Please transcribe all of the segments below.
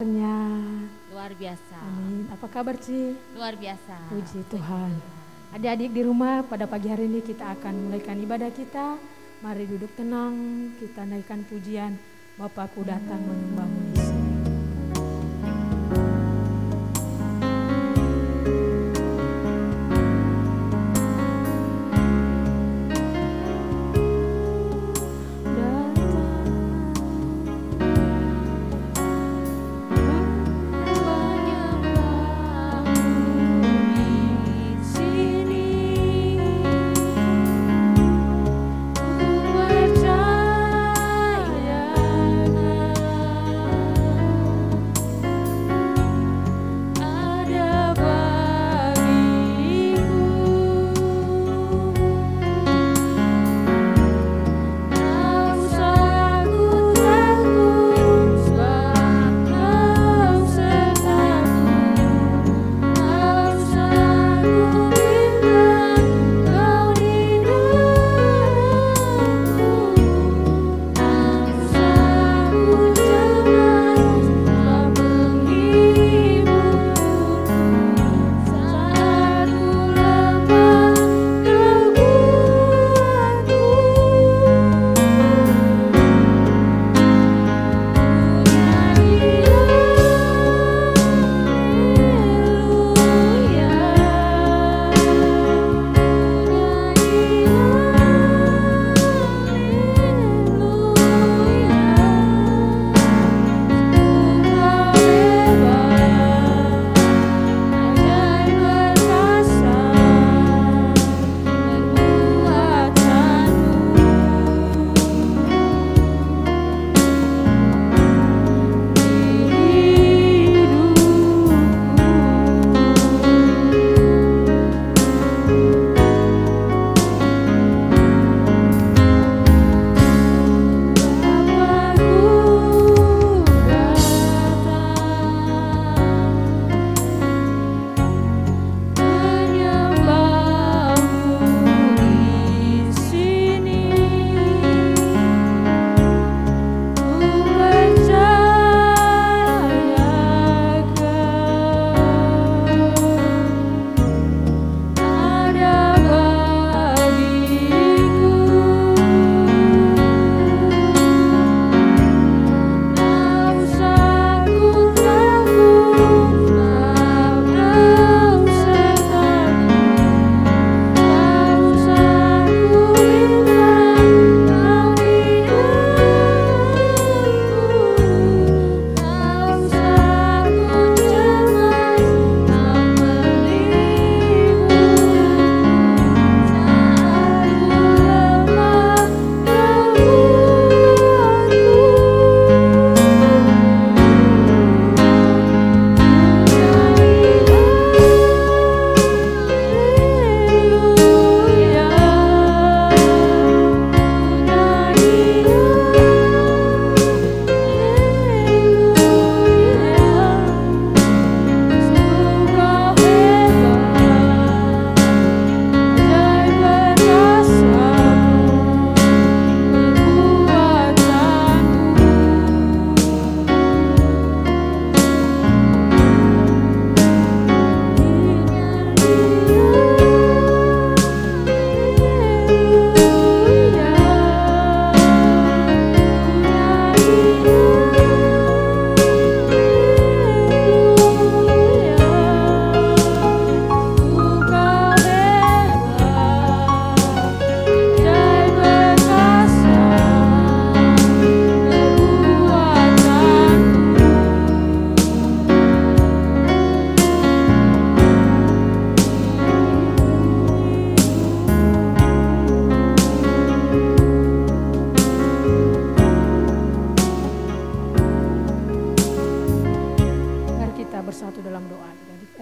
Luar biasa. Amin. Apa kabar Ci? Luar biasa. Puji Tuhan. Adik-adik di rumah, pada pagi hari ini kita akan mulaikan ibadah kita. Mari duduk tenang, kita naikkan pujian. Bapakku datang menyembahmu di sini.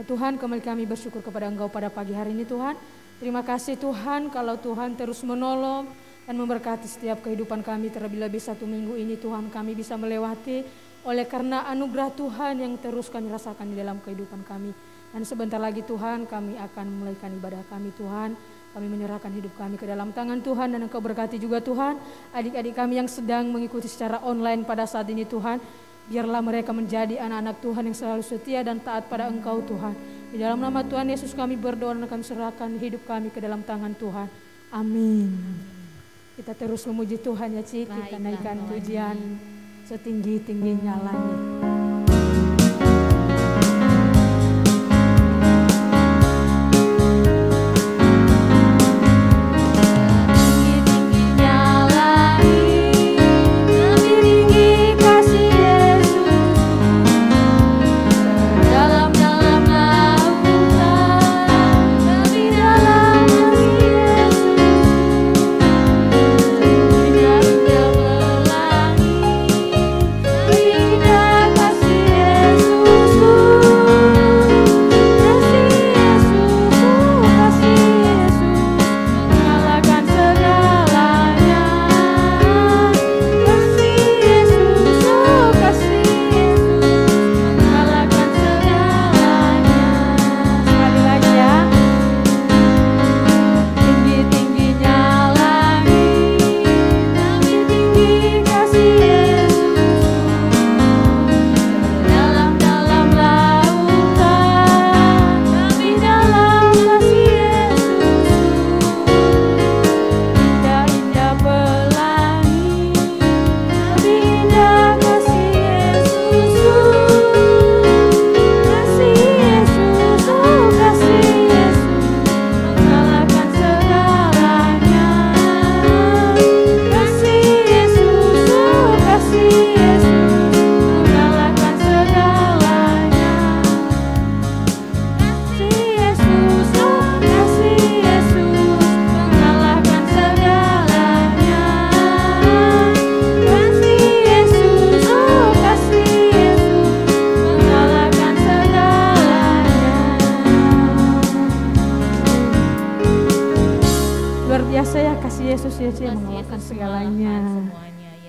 Tuhan, kembali kami bersyukur kepada Engkau pada pagi hari ini Tuhan. Terima kasih Tuhan kalau Tuhan terus menolong dan memberkati setiap kehidupan kami. Terlebih-lebih satu minggu ini Tuhan kami bisa melewati oleh karena anugerah Tuhan yang terus kami rasakan di dalam kehidupan kami. Dan sebentar lagi Tuhan kami akan memulaikan ibadah kami Tuhan. Kami menyerahkan hidup kami ke dalam tangan Tuhan dan Engkau berkati juga Tuhan adik-adik kami yang sedang mengikuti secara online pada saat ini Tuhan. Biarlah mereka menjadi anak-anak Tuhan yang selalu setia dan taat pada Engkau Tuhan. Di dalam nama Tuhan Yesus kami berdoa dan kami serahkan hidup kami ke dalam tangan Tuhan. Amin. Kita terus memuji Tuhan ya Ci, kita naikkan pujian setinggi-tingginya langit.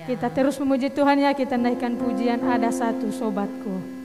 Kita terus memuji Tuhan ya, kita naikkan pujian Ada Satu Sobatku.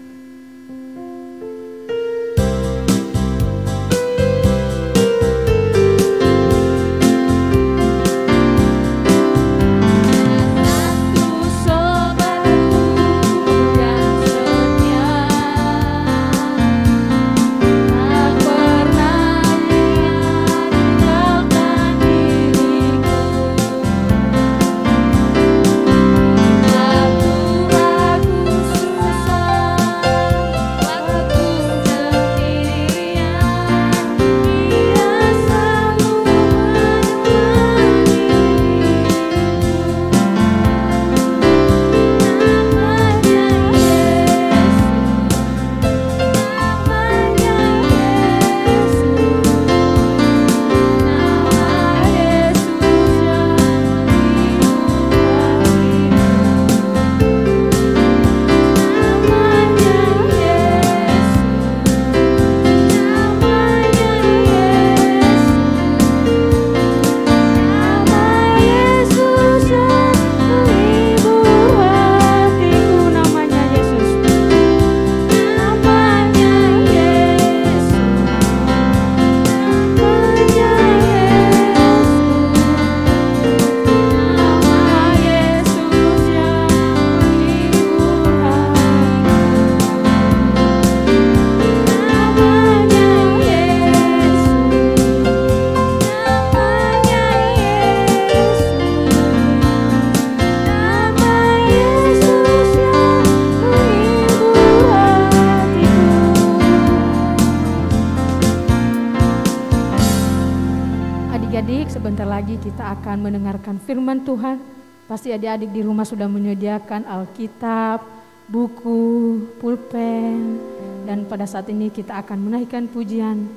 Kita akan mendengarkan firman Tuhan. Pasti adik-adik di rumah sudah menyediakan Alkitab, buku, pulpen, dan pada saat ini kita akan menaikkan pujian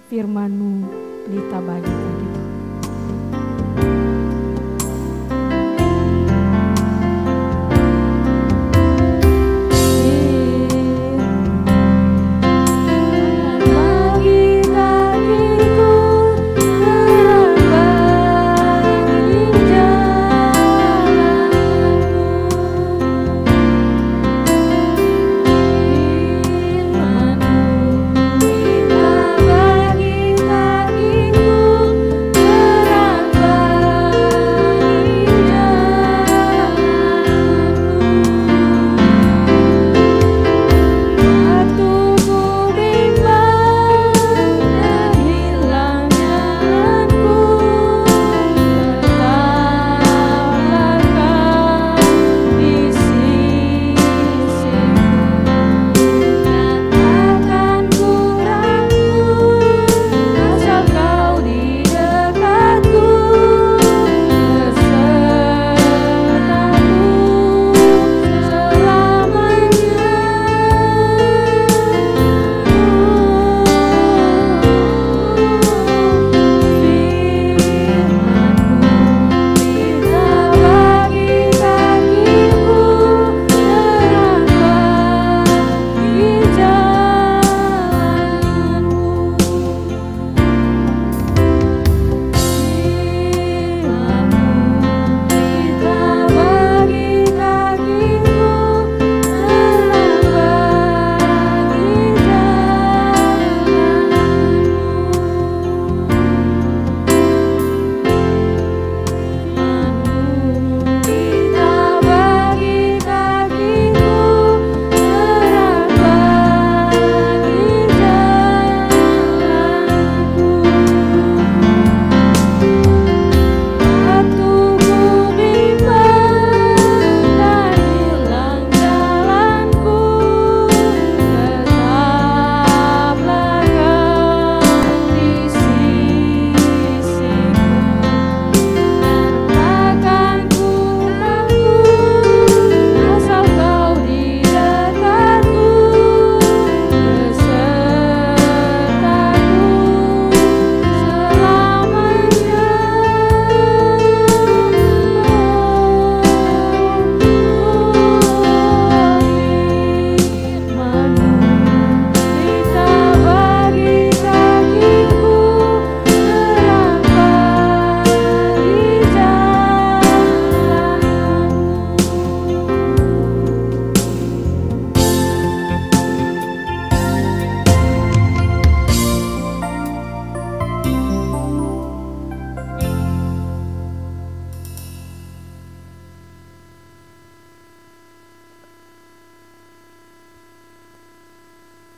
firman-Mu, pelita bagi kami. Bagi kakiku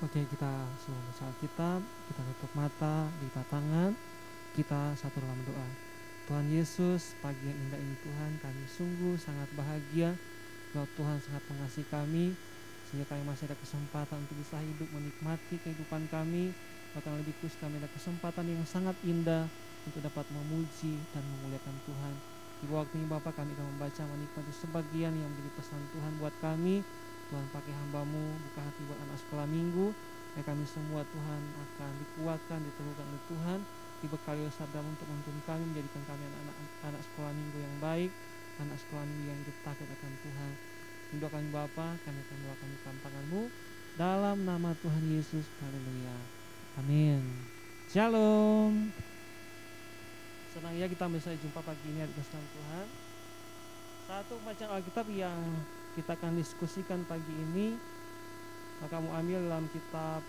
Oke, kita semua baca Alkitab, kita tutup mata, lipat tangan, kita satu dalam doa. Tuhan Yesus, pagi yang indah ini Tuhan, kami sungguh sangat bahagia bahwa Tuhan sangat mengasihi kami, sehingga kami masih ada kesempatan untuk bisa hidup menikmati kehidupan kami. Bahkan lebih khusus kami ada kesempatan yang sangat indah untuk dapat memuji dan memuliakan Tuhan. Di waktu ini Bapak, kami akan membaca menikmati sebagian yang menjadi pesan Tuhan buat kami. Tuhan pakai hamba-Mu, buka hati buat anak sekolah minggu, ya kami semua Tuhan akan dikuatkan, diteguhkan oleh Tuhan, dibekali oleh sabda untuk menuntun kami, menjadikan kami anak sekolah minggu yang baik, anak sekolah minggu yang hidup takut akan Tuhan. Doa kami Bapa, kami akan doakan di tangan-Mu dalam nama Tuhan Yesus. Haleluya. Amin. Shalom. Senang ya kita bisa jumpa pagi ini di kasih Tuhan. Satu bacaan Alkitab yang kita akan diskusikan pagi ini, kamu ambil dalam kitab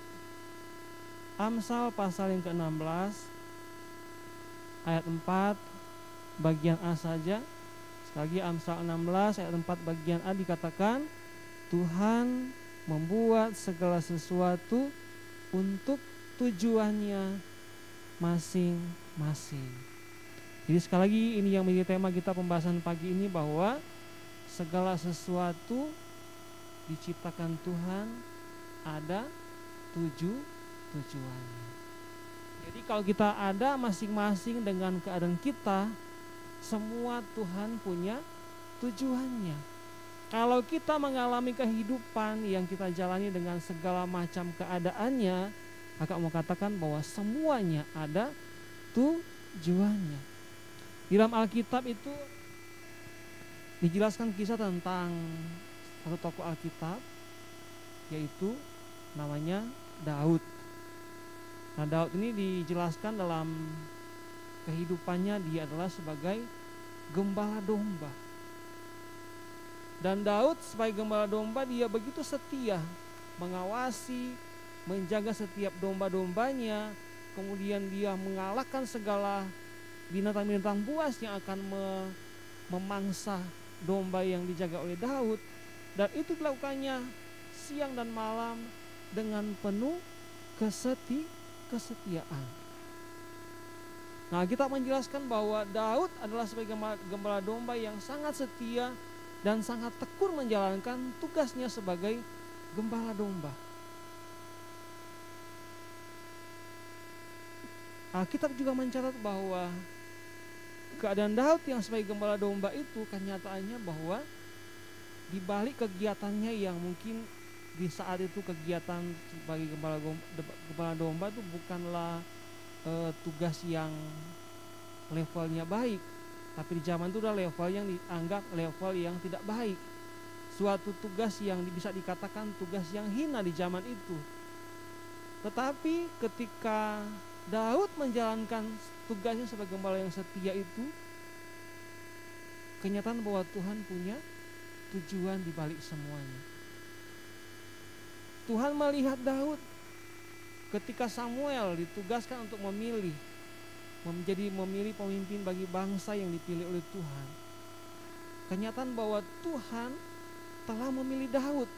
Amsal pasal yang ke-16 ayat 4 bagian A saja. Sekali lagi Amsal 16 ayat 4 bagian A dikatakan, Tuhan membuat segala sesuatu untuk tujuannya masing-masing. Jadi sekali lagi ini yang menjadi tema kita pembahasan pagi ini, bahwa segala sesuatu diciptakan Tuhan ada tujuannya. Jadi kalau kita ada masing-masing dengan keadaan kita, semua Tuhan punya tujuannya. Kalau kita mengalami kehidupan yang kita jalani dengan segala macam keadaannya, Kakak mau katakan bahwa semuanya ada tujuannya. Di dalam Alkitab itu dijelaskan kisah tentang satu tokoh Alkitab, yaitu namanya Daud. Nah, Daud ini dijelaskan dalam kehidupannya, dia adalah sebagai gembala domba. Dan Daud sebagai gembala domba, dia begitu setia mengawasi, menjaga setiap domba-dombanya. Kemudian dia mengalahkan segala binatang-binatang buas yang akan memangsa domba yang dijaga oleh Daud. Dan itu dilakukannya siang dan malam dengan penuh kesetiaan. Nah, kita menjelaskan bahwa Daud adalah sebagai gembala domba yang sangat setia dan sangat tekun menjalankan tugasnya sebagai gembala domba. Alkitab juga mencatat bahwa keadaan Daud yang sebagai gembala domba itu kenyataannya bahwa di balik kegiatannya yang mungkin di saat itu kegiatan sebagai gembala domba itu bukanlah tugas yang levelnya baik, tapi di zaman itu adalah level yang dianggap level yang tidak baik, suatu tugas yang bisa dikatakan tugas yang hina di zaman itu. Tetapi ketika Daud menjalankan tugasnya sebagai gembala yang setia itu, kenyataan bahwa Tuhan punya tujuan di balik semuanya. Tuhan melihat Daud ketika Samuel ditugaskan untuk memilih pemimpin bagi bangsa yang dipilih oleh Tuhan. Kenyataan bahwa Tuhan telah memilih Daud.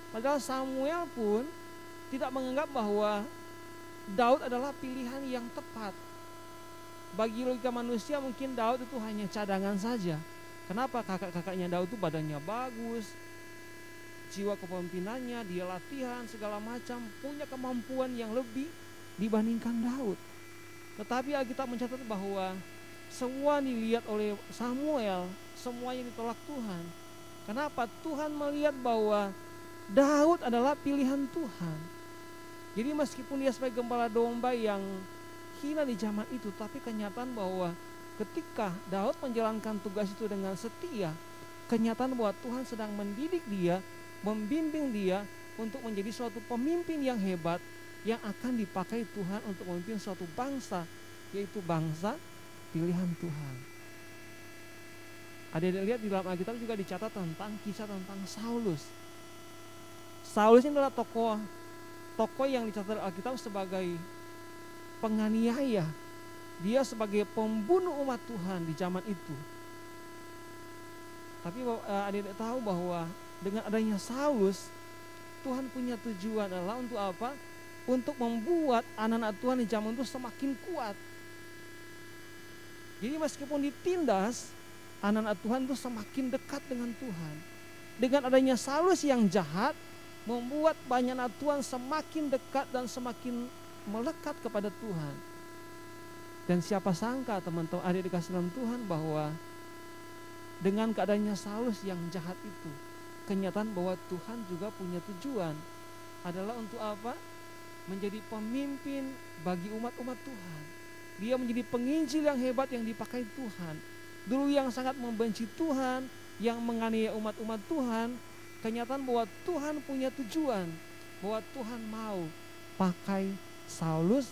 Padahal Samuel pun tidak menganggap bahwa Daud adalah pilihan yang tepat. Bagi logika manusia mungkin Daud itu hanya cadangan saja. Kenapa? Kakak-kakaknya Daud itu badannya bagus, jiwa kepemimpinannya, dia latihan segala macam, punya kemampuan yang lebih dibandingkan Daud. Tetapi Alkitab mencatat bahwa semua dilihat oleh Samuel, semuanya ditolak Tuhan. Kenapa? Tuhan melihat bahwa Daud adalah pilihan Tuhan. Jadi meskipun dia sebagai gembala domba yang hina di zaman itu, tapi kenyataan bahwa ketika Daud menjalankan tugas itu dengan setia, kenyataan bahwa Tuhan sedang mendidik dia, membimbing dia untuk menjadi suatu pemimpin yang hebat yang akan dipakai Tuhan untuk memimpin suatu bangsa, yaitu bangsa pilihan Tuhan. Ada yang lihat di dalam Alkitab juga dicatat tentang kisah tentang Saulus. Saulus ini adalah tokoh yang dicatat Alkitab sebagai penganiaya. Dia sebagai pembunuh umat Tuhan di zaman itu. Tapi adik tahu bahwa dengan adanya Saulus, Tuhan punya tujuan adalah untuk apa? untuk membuat anak-anak Tuhan di zaman itu semakin kuat. Jadi meskipun ditindas, anak-anak Tuhan itu semakin dekat dengan Tuhan. Dengan adanya Saulus yang jahat, membuat banyak anak Tuhan semakin dekat dan semakin melekat kepada Tuhan. Dan siapa sangka teman-teman adik dikasih dalam Tuhan bahwa dengan keadaannya Saulus yang jahat itu, kenyataan bahwa Tuhan juga punya tujuan adalah untuk apa? Menjadi pemimpin bagi umat-umat Tuhan. Dia menjadi penginjil yang hebat yang dipakai Tuhan. Dulu yang sangat membenci Tuhan, yang menganiaya umat-umat Tuhan, kenyataan bahwa Tuhan punya tujuan, bahwa Tuhan mau pakai Saulus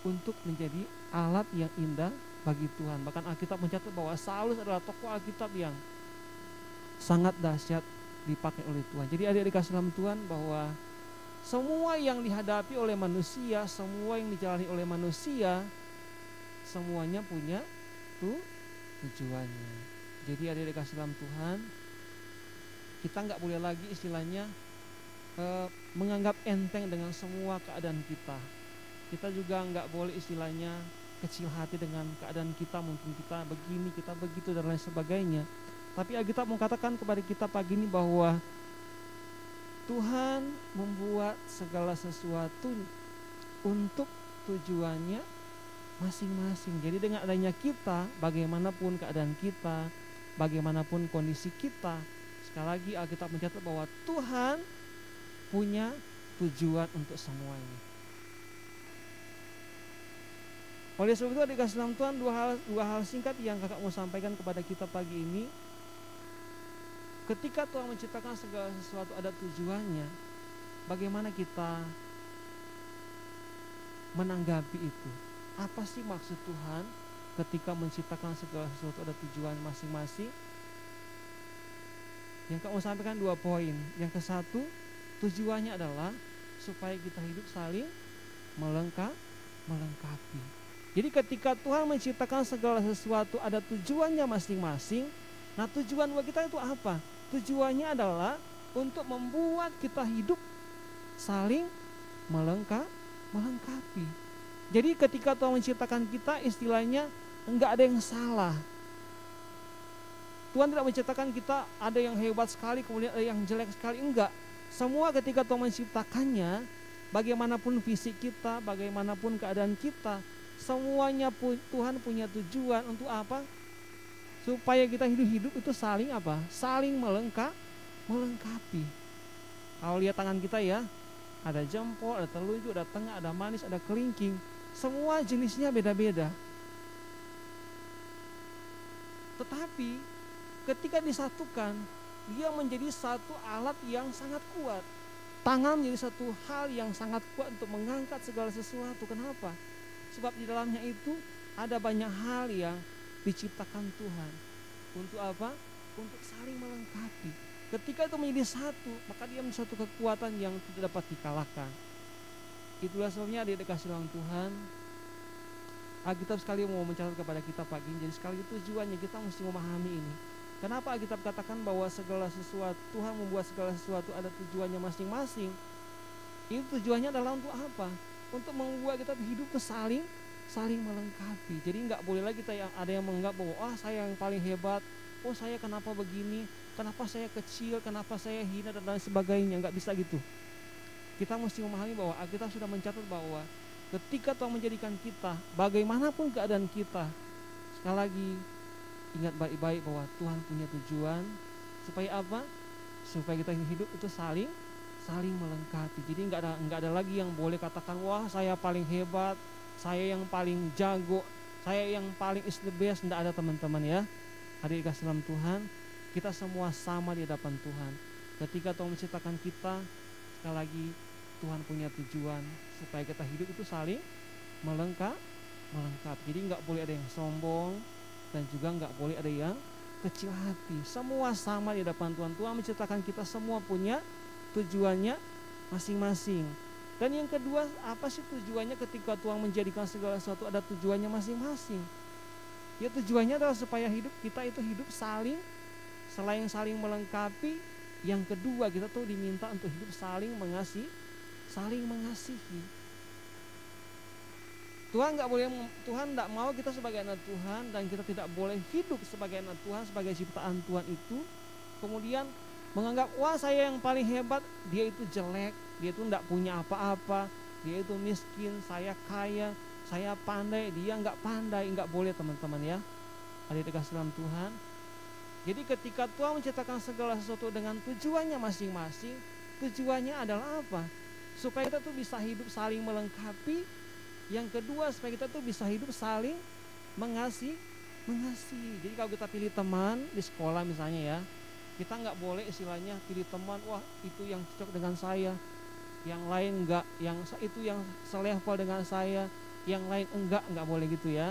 untuk menjadi alat yang indah bagi Tuhan. Bahkan Alkitab mencatat bahwa Saulus adalah tokoh Alkitab yang sangat dahsyat dipakai oleh Tuhan. Jadi adik-adik kasih dalam Tuhan bahwa semua yang dihadapi oleh manusia, semua yang dijalani oleh manusia, semuanya punya tujuannya. Jadi adik-adik kasih dalam Tuhan, kita nggak boleh lagi istilahnya menganggap enteng dengan semua keadaan kita. Kita juga nggak boleh istilahnya kecil hati dengan keadaan kita, mungkin kita begini, kita begitu dan lain sebagainya. Tapi Alkitab mengatakan kepada kita pagi ini bahwa Tuhan membuat segala sesuatu untuk tujuannya masing-masing. Jadi dengan adanya kita, bagaimanapun keadaan kita, bagaimanapun kondisi kita, sekali lagi Alkitab mencatat bahwa Tuhan punya tujuan untuk semuanya. Oleh sebab itu dikasih dalam Tuhan dua hal singkat yang kakak mau sampaikan kepada kita pagi ini. Ketika Tuhan menciptakan segala sesuatu ada tujuannya, bagaimana kita menanggapi itu? Apa sih maksud Tuhan ketika menciptakan segala sesuatu ada tujuan masing-masing? Yang kakak mau sampaikan 2 poin. Yang ke satu, tujuannya adalah supaya kita hidup saling melengkapi. Jadi ketika Tuhan menciptakan segala sesuatu ada tujuannya masing-masing. Nah tujuan buat kita itu apa? Tujuannya adalah untuk membuat kita hidup saling melengkapi. Jadi ketika Tuhan menciptakan kita, istilahnya enggak ada yang salah. Tuhan tidak menciptakan kita ada yang hebat sekali kemudian ada yang jelek sekali, enggak. Semua ketika Tuhan menciptakannya, bagaimanapun fisik kita, bagaimanapun keadaan kita, semuanya Tuhan punya tujuan untuk apa? Supaya kita hidup itu saling apa? Saling melengkapi. Kalau lihat tangan kita ya, ada jempol, ada telunjuk, ada tengah, ada manis, ada kelingking. Semua jenisnya beda-beda. Tetapi ketika disatukan, dia menjadi satu alat yang sangat kuat. Tangan menjadi satu hal yang sangat kuat untuk mengangkat segala sesuatu. Kenapa? Sebab di dalamnya itu ada banyak hal yang diciptakan Tuhan. Untuk apa? Untuk saling melengkapi. Ketika itu menjadi satu, maka dia menjadi satu kekuatan yang tidak dapat dikalahkan. Itulah sebabnya adik-adik kasih dalam Tuhan, Alkitab sekali mau mencatat kepada kita pagi ini. Jadi sekali itu tujuannya kita mesti memahami ini. Kenapa Alkitab katakan bahwa segala sesuatu, Tuhan membuat segala sesuatu ada tujuannya masing-masing. Itu tujuannya adalah untuk apa? Untuk membuat kita hidup itu saling melengkapi. Jadi nggak boleh lagi kita yang ada yang menganggap bahwa saya yang paling hebat, saya kenapa begini, kenapa saya kecil, kenapa saya hina dan lain sebagainya. Nggak bisa gitu. Kita mesti memahami bahwa Alkitab sudah mencatat bahwa ketika Tuhan menjadikan kita, bagaimanapun keadaan kita, sekali lagi ingat baik-baik bahwa Tuhan punya tujuan supaya apa? Supaya kita hidup itu saling melengkapi. Jadi nggak ada lagi yang boleh katakan wah saya paling hebat, saya yang paling jago, saya yang paling is the best. Tidak ada teman-teman ya. Adik kasih dalam Tuhan, kita semua sama di hadapan Tuhan. Ketika Tuhan menciptakan kita, sekali lagi Tuhan punya tujuan supaya kita hidup itu saling melengkapi. Jadi nggak boleh ada yang sombong dan juga nggak boleh ada yang kecil hati. Semua sama di hadapan Tuhan. Tuhan menciptakan kita semua punya tujuannya masing-masing. Dan yang kedua, apa sih tujuannya ketika Tuhan menjadikan segala sesuatu ada tujuannya masing-masing? Ya tujuannya adalah supaya hidup kita itu hidup selain saling melengkapi. Yang kedua kita tuh diminta untuk hidup saling saling mengasihi. Tuhan tidak mau kita sebagai anak Tuhan, dan kita tidak boleh hidup sebagai anak Tuhan, sebagai ciptaan Tuhan itu kemudian menganggap, wah saya yang paling hebat, dia itu jelek, dia itu tidak punya apa-apa, dia itu miskin, saya kaya, saya pandai, dia nggak pandai. Nggak boleh teman-teman ya, adik-adik kasih dalam Tuhan. Jadi ketika Tuhan menciptakan segala sesuatu dengan tujuannya masing-masing, tujuannya adalah apa? Supaya kita tuh bisa hidup saling melengkapi. Yang kedua, supaya kita tuh bisa hidup saling mengasihi. Jadi kalau kita pilih teman di sekolah misalnya ya, kita nggak boleh istilahnya pilih teman, wah itu yang cocok dengan saya, yang lain enggak, yang itu yang selevel dengan saya, yang lain enggak boleh gitu ya.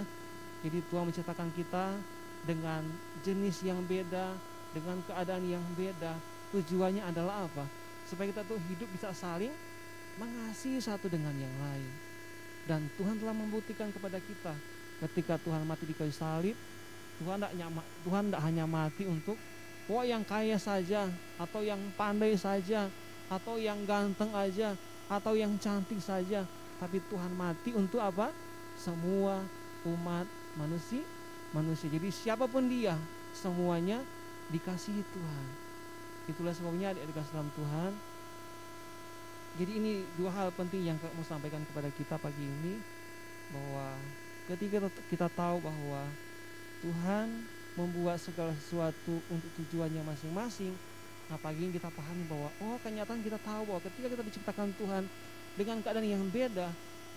Jadi Tuhan menciptakan kita dengan jenis yang beda, dengan keadaan yang beda. Tujuannya adalah apa? Supaya kita tuh hidup bisa saling mengasihi satu dengan yang lain. Dan Tuhan telah membuktikan kepada kita ketika Tuhan mati di kayu salib. Tuhan tidak hanya mati untuk yang kaya saja, atau yang pandai saja, atau yang ganteng aja, atau yang cantik saja. Tapi Tuhan mati untuk apa? Semua umat manusia. Jadi siapapun dia, semuanya dikasihi Tuhan. Itulah sebabnya adik-adik dalam Tuhan. Jadi ini dua hal penting yang mau sampaikan kepada kita pagi ini, bahwa ketika kita tahu bahwa Tuhan membuat segala sesuatu untuk tujuannya masing-masing, nah pagi ini kita pahami bahwa kenyataan kita tahu bahwa ketika kita diciptakan Tuhan dengan keadaan yang beda,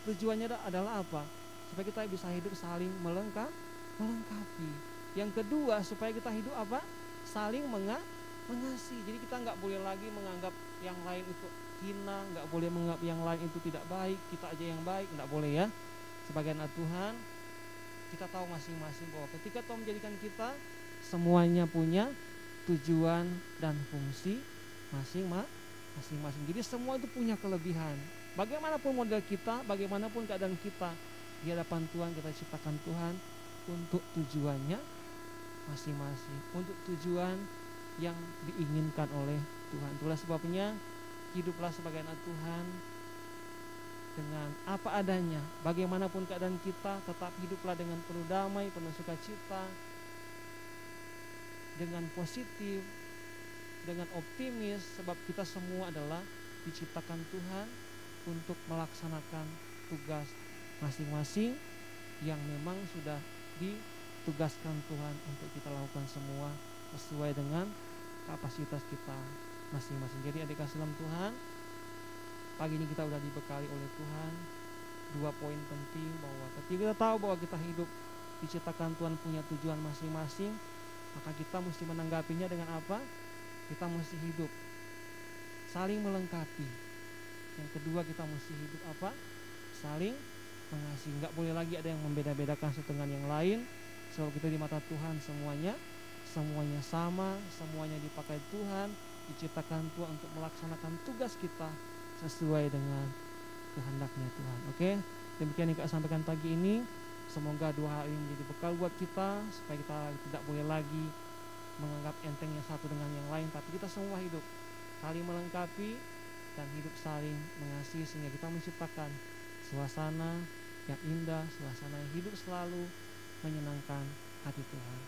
tujuannya adalah apa? Supaya kita bisa hidup saling melengkapi. Yang kedua, supaya kita hidup apa? Saling mengasihi. Jadi kita nggak boleh lagi menganggap yang lain itu hina, nggak boleh menganggap yang lain itu tidak baik, kita aja yang baik, nggak boleh ya. Sebagai anak Tuhan, kita tahu masing-masing bahwa ketika Tuhan menjadikan kita, semuanya punya tujuan dan fungsi masing-masing. Jadi semua itu punya kelebihan. Bagaimanapun model kita, bagaimanapun keadaan kita, di hadapan Tuhan kita ciptakan Tuhan untuk tujuannya masing-masing, untuk tujuan yang diinginkan oleh Tuhan. Itulah sebabnya hiduplah sebagai anak Tuhan dengan apa adanya. Bagaimanapun keadaan kita, tetap hiduplah dengan penuh damai, penuh sukacita, dengan positif, dengan optimis, sebab kita semua adalah diciptakan Tuhan untuk melaksanakan tugas masing-masing yang memang sudah ditugaskan Tuhan untuk kita lakukan semua sesuai dengan kapasitas kita masing-masing. Jadi adik kasih dalam Tuhan, pagi ini kita sudah dibekali oleh Tuhan dua poin penting, bahwa ketika kita tahu bahwa kita hidup diciptakan Tuhan punya tujuan masing-masing, maka kita mesti menanggapinya dengan apa? Kita mesti hidup saling melengkapi. Yang kedua, kita mesti hidup apa? Saling mengasihi. Nggak boleh lagi ada yang membeda-bedakan satu dengan yang lain, sebab kita di mata Tuhan semuanya sama, semuanya dipakai Tuhan, diciptakan Tuhan untuk melaksanakan tugas kita sesuai dengan kehendaknya Tuhan. Oke, demikian yang saya sampaikan pagi ini. Semoga dua hal ini menjadi bekal buat kita, supaya kita tidak boleh lagi menganggap entengnya satu dengan yang lain, tapi kita semua hidup saling melengkapi dan hidup saling mengasihi, sehingga kita menciptakan suasana yang indah, suasana yang hidup selalu menyenangkan hati Tuhan.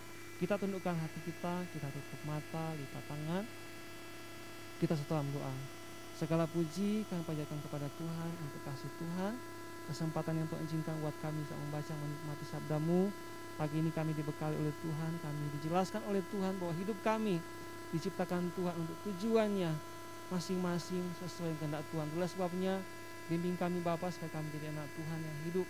Kita tundukkan hati kita tutup mata, lipat tangan, kita serta doa. Segala puji kami panjatkan kepada Tuhan untuk kasih Tuhan, kesempatan yang Tuhan izinkan buat kami bisa membaca menikmati sabda-Mu. Pagi ini kami dibekali oleh Tuhan, kami dijelaskan oleh Tuhan bahwa hidup kami diciptakan Tuhan untuk tujuannya masing-masing sesuai kehendak Tuhan. Itulah sebabnya bimbing kami Bapa, supaya kami jadi anak Tuhan yang hidup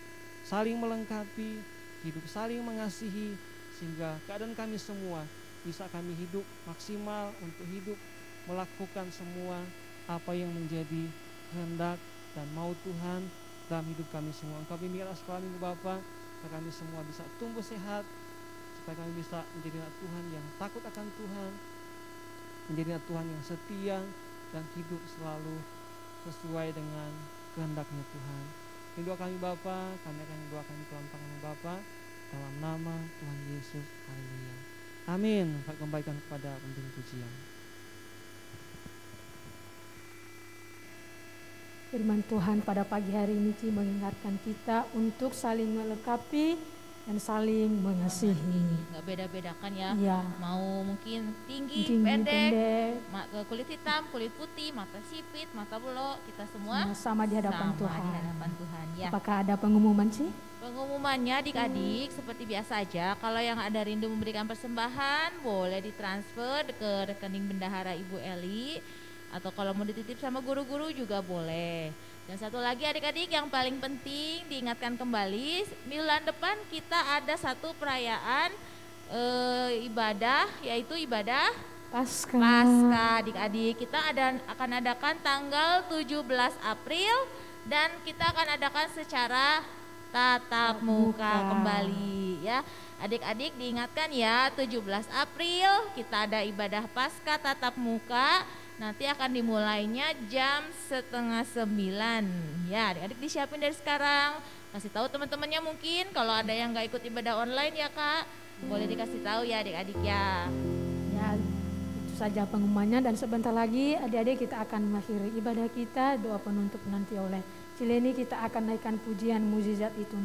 saling melengkapi, hidup saling mengasihi, sehingga keadaan kami semua bisa kami hidup maksimal untuk hidup melakukan semua apa yang menjadi kehendak dan mau Tuhan dalam hidup kami semua. Engkau bimbinglah sekolah minggu Bapa, supaya kami semua bisa tumbuh sehat, supaya kami bisa menjadi anak Tuhan yang takut akan Tuhan, menjadi anak Tuhan yang setia dan hidup selalu sesuai dengan kehendaknya Tuhan. Ini doa kami Bapa, kami akan doakan di dalam tangan Bapa, dalam nama Tuhan Yesus. Haleluya. Amin. Kembalikan kepada pemimpin pujian. Firman Tuhan pada pagi hari ini mengingatkan kita untuk saling melengkapi dan saling mengasihi. Nggak beda-bedakan ya. Ya. Mau mungkin tinggi, Tinggi, pendek, kulit hitam, kulit putih, mata sipit, mata belok, kita semua sama di hadapan sama Tuhan. di hadapan Tuhan ya. Apakah ada pengumuman sih? Pengumumannya adik-adik seperti biasa aja. Kalau yang ada rindu memberikan persembahan boleh ditransfer ke rekening bendahara Ibu Eli, atau kalau mau dititip sama guru-guru juga boleh. Dan satu lagi adik-adik yang paling penting diingatkan kembali, bulan depan kita ada satu perayaan ibadah, yaitu ibadah Paskah adik-adik. Kita akan adakan tanggal 17 April dan kita akan adakan secara tatap muka kembali ya. Adik-adik diingatkan ya, 17 April kita ada ibadah Paskah tatap muka. Nanti akan dimulainya jam 8:30 ya. Adik-adik disiapin dari sekarang. Kasih tahu teman-temannya, mungkin kalau ada yang gak ikut ibadah online ya Kak, boleh dikasih tahu ya adik-adik ya. Ya, itu saja pengumumannya, dan sebentar lagi adik-adik kita akan mengakhiri ibadah kita. Doa penutup nanti oleh Cileni, kita akan naikkan pujian mukjizat itu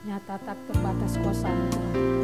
nyata tak terbatas kuasa Tuhan.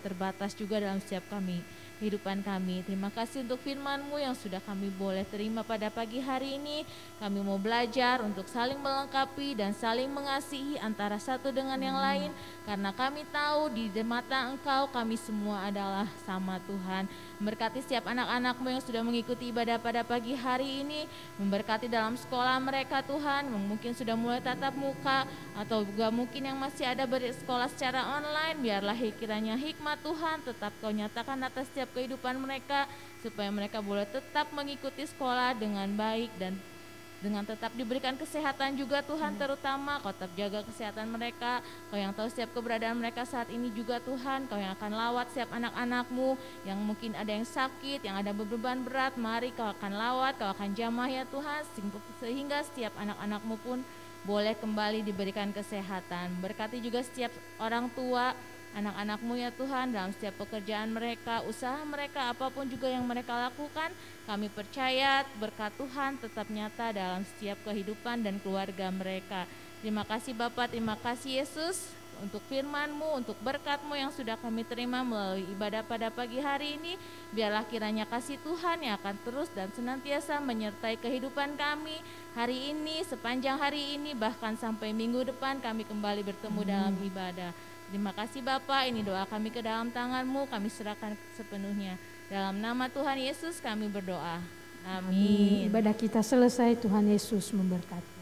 Terbatas juga dalam setiap kehidupan kami. Terima kasih untuk firman-Mu yang sudah kami boleh terima pada pagi hari ini. Kami mau belajar untuk saling melengkapi dan saling mengasihi antara satu dengan yang lain, karena kami tahu di mata Engkau kami semua adalah sama Tuhan. Memberkati setiap anak-anak-Mu yang sudah mengikuti ibadah pada pagi hari ini, memberkati dalam sekolah mereka Tuhan, mungkin sudah mulai tatap muka atau juga mungkin yang masih ada bersekolah secara online. Biarlah kiranya hikmat Tuhan tetap Kau nyatakan atas setiap kehidupan mereka, supaya mereka boleh tetap mengikuti sekolah dengan baik dan dengan tetap diberikan kesehatan juga Tuhan. Terutama Kau tetap jaga kesehatan mereka. Kau yang tahu setiap keberadaan mereka saat ini juga Tuhan. Kau yang akan lawat setiap anak-anak-Mu yang mungkin ada yang sakit, yang ada beban berat. Mari Kau akan lawat, Kau akan jamah ya Tuhan, sehingga setiap anak-anak-Mu pun boleh kembali diberikan kesehatan. Berkati juga setiap orang tua anak-anak-Mu ya Tuhan, dalam setiap pekerjaan mereka, usaha mereka, apapun juga yang mereka lakukan, kami percaya berkat Tuhan tetap nyata dalam setiap kehidupan dan keluarga mereka. Terima kasih Bapak, terima kasih Yesus untuk firman-Mu, untuk berkat-Mu yang sudah kami terima melalui ibadah pada pagi hari ini. Biarlah kiranya kasih Tuhan yang akan terus dan senantiasa menyertai kehidupan kami hari ini, sepanjang hari ini, bahkan sampai minggu depan kami kembali bertemu dalam ibadah. Terima kasih Bapak, ini doa kami ke dalam tangan-Mu, kami serahkan sepenuhnya. Dalam nama Tuhan Yesus kami berdoa. Amin. Ibadah kita selesai, Tuhan Yesus memberkati.